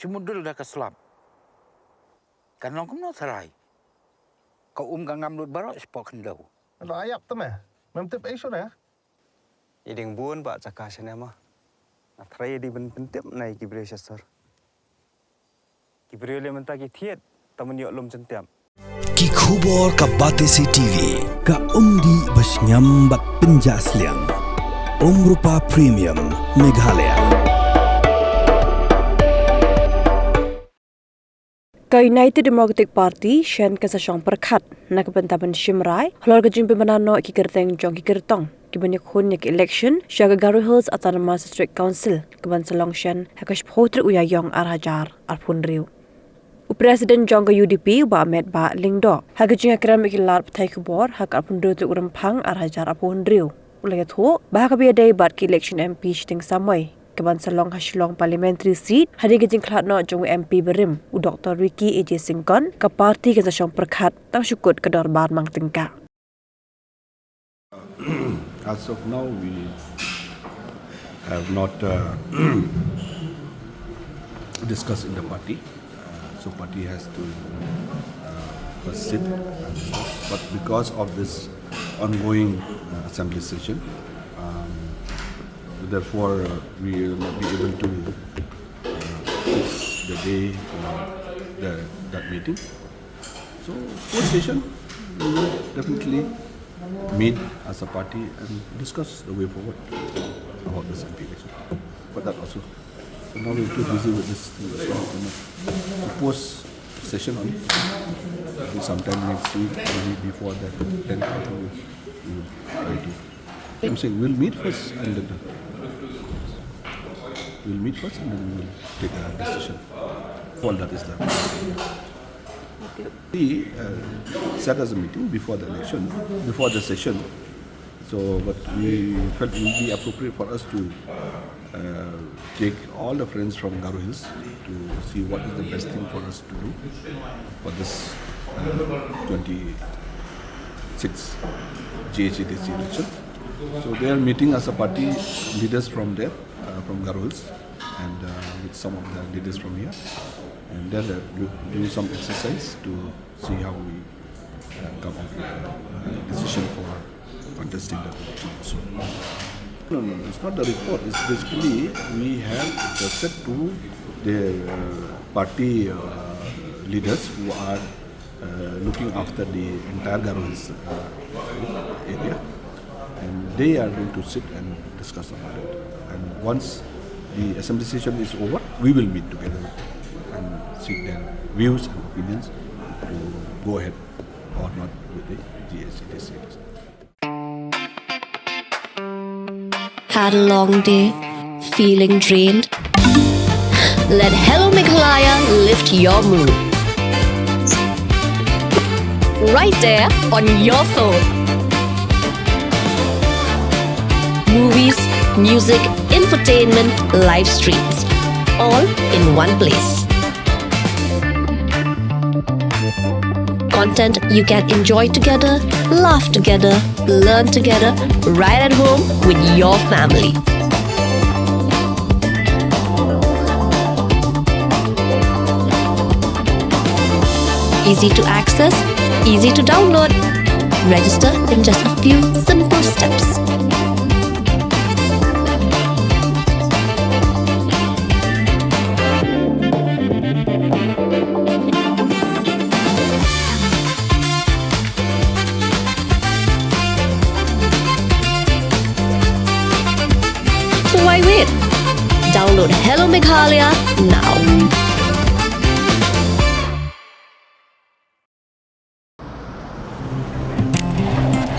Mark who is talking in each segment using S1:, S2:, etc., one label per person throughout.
S1: Cumudul dah keselam. Kan long kemana serai. Kau gangam lut barak sepok kendau.
S2: Lo ayap tu meh. Memtip Elekshon ya.
S3: Iding buon Pak Cakah Shen mah. Atrai di pentip nai Kibrio Shasar. Kibrio le mentah ki thiet taman yok lom centiam.
S4: Ki khubor ka Batesi TV ka umdi basnyam bat penjaslian. Rupa Premium Meghalaya.
S5: United Democratic Party Shen ke Shong Pyrkhat na kebantaban Shimrai halor ke jumpa menano ki Kyrtong jong ki Kyrtong ki banyak hun ki Elekshon syaga Ghadc Hills Autonomous District Council ke ban Salong Shen hakash photri uyayong arhajar arpun riu Presiden jong ke UDP ba Ahmed ba Lingdo haka jinga kram ki lar pthai khubor hak arpun riu tu urampang arhajar arpun riu ulaya thu ba ka biadai bat ki Election MP shting samai Keban Salong Hashlong Parliamentary Seat hari ke jingklat no jong MP berim u Dr. Ricky AJ Singkon ke parti ke Shong Pyrkhat tang syukut ke dorban mang tingka.
S6: As of now we have not discussed in the party. So party has to first sit and discuss. But because of this ongoing assembly session therefore, we will not be able to fix the day for that meeting. So, post session, we will definitely meet as a party and discuss the way forward about this MP election. But that also. So now we're too busy with this thing. So post session only. Maybe sometime next week, maybe before that, then we will try to. I'm saying we'll meet first and then we will take a decision. All that is done. We set as a meeting before the election, before the session. So, but we felt it would be appropriate for us to take all the friends from Ghadc Hills to see what is the best thing for us to do for this 26 GHDC election. So they are meeting as a party leaders from there, from Ghadc Hills, and with some of the leaders from here. And then do some exercise to see how we come up with a decision for contesting the election. So, no, it's not the report. It's basically we have requested to the party leaders who are looking after the entire Ghadc Hills area. And they are going to sit and discuss about it. And once the assembly session is over, we will meet together and seek their views and opinions to go ahead or not with the GHDC.
S7: Had a long day, feeling drained? Let Hello Meghalaya lift your mood. Right there on your phone. Movies, music, infotainment, live streams, all in one place. Content you can enjoy together, laugh together, learn together, right at home with your family. Easy to access, easy to download. Register in just a few simple steps. Why wait? Download Hello Meghalaya now.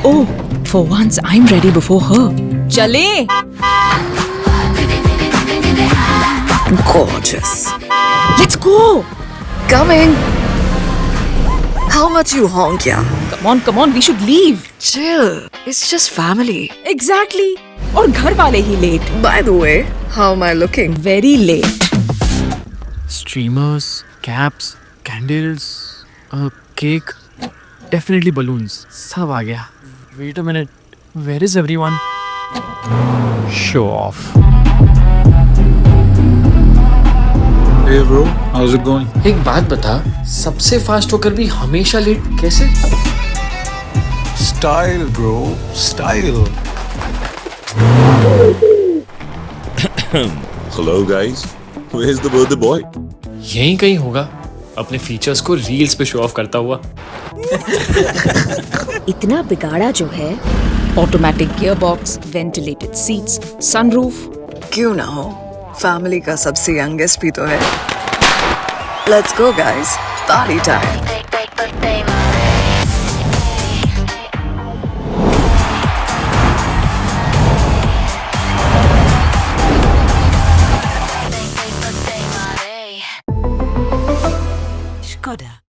S8: Oh, for once I'm ready before her. Chale! Gorgeous. Let's go!
S9: Coming. How much you honk, yeah?
S8: Come on, we should leave.
S9: Chill. It's just family.
S8: Exactly. और घर वाले ही late.
S9: By the way, how am I looking?
S8: Very late.
S10: Streamers, caps, candles, a cake, definitely balloons. सब आ गया. Wait a minute. Where is everyone? Show off.
S11: Hey bro, how's it going?
S10: एक बात बता, सबसे fast होकर भी हमेशा late कैसे?
S11: Style bro, style.
S12: Hello guys, where's the birthday boy?
S10: यहीं कहीं होगा, अपने फीचर्स को रील्स पे शो ऑफ करता हुआ।
S8: इतना बिगाड़ा जो है, automatic gear box, ventilated seats, sunroof.
S9: क्यों ना हो, फैमिली का सबसे यंगेस्ट भी तो है। Let's go guys, party time.
S13: Skoda.